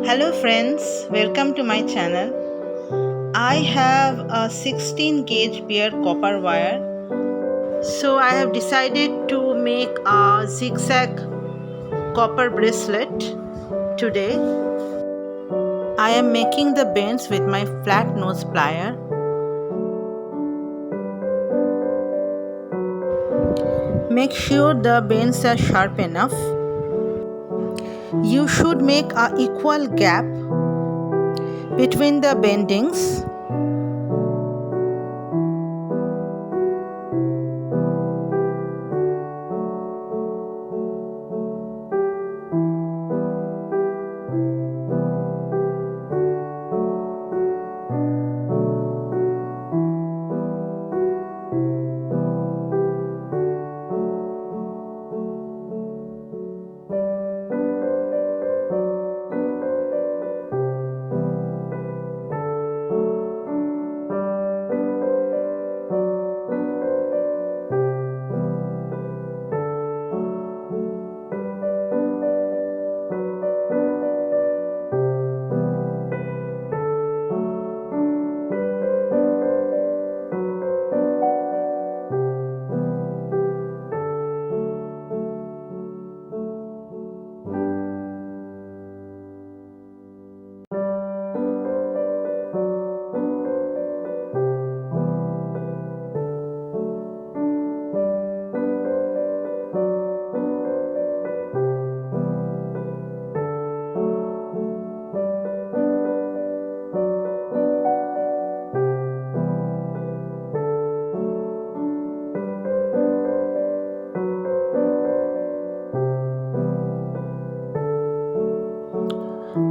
Hello friends, welcome to my channel. I have a 16 gauge bare copper wire. So I have decided to make a zigzag copper bracelet today. I am making the bends with my flat nose plier. Make sure the bends are sharp enough. You should make a equal gap between the bendings.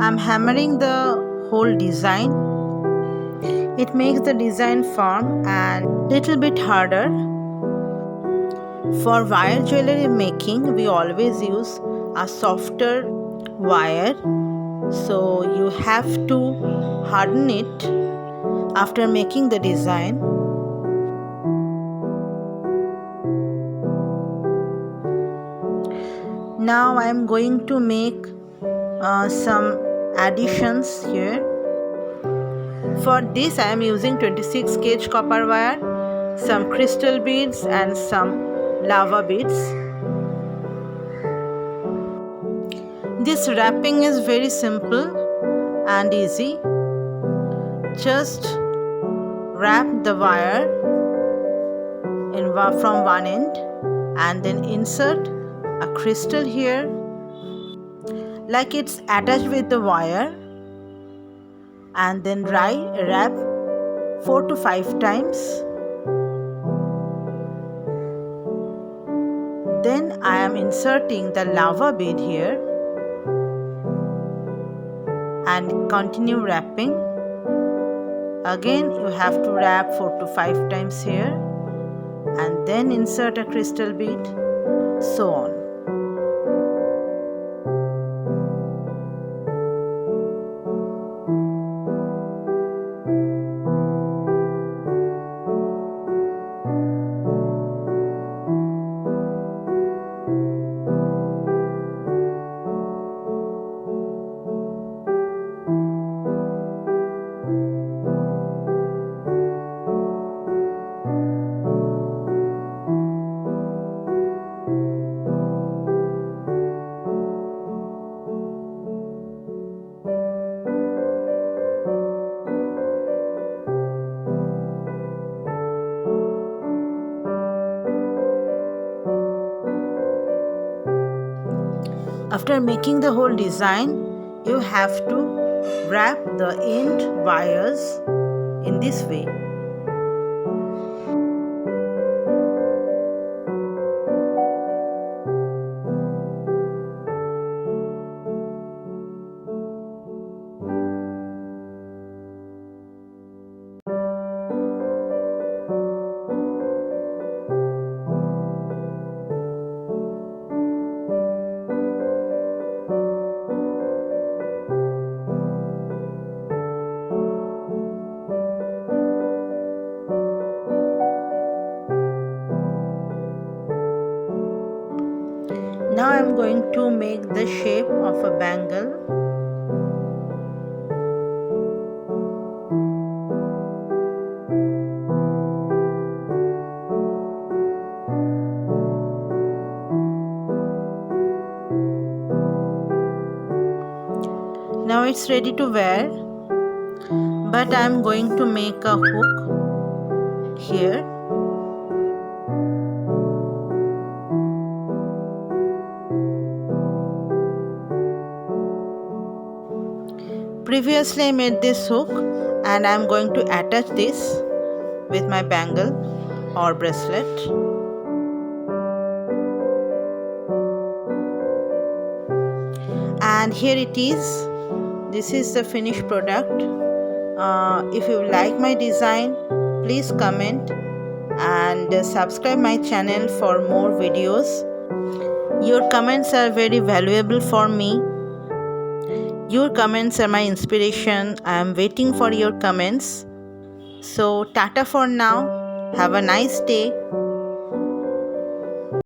I'm hammering the whole design. It makes the design firm and little bit harder. For wire jewelry making, we always use a softer wire, so you have to harden it after making the design. Now I am going to make some additions here. For this I am using 26 gauge copper wire, some crystal beads and some lava beads. This wrapping is very simple and easy. Just wrap the wire from one end and then insert a crystal here like it's attached with the wire, and then wrap 4 to 5 times. Then I am inserting the lava bead here and continue wrapping. Again you have to wrap 4 to 5 times here and then insert a crystal bead, so on. After making the whole design, you have to wrap the end wires in this way. Now it's ready to wear, but I'm going to make a hook here. Previously I made this hook and I'm going to attach this with my bangle or bracelet. And here it is. This is the finished product. If you like my design, please comment and subscribe my channel for more videos. Your comments are very valuable for me. Your comments are my inspiration. I am waiting for your comments. So tata for now. Have a nice day.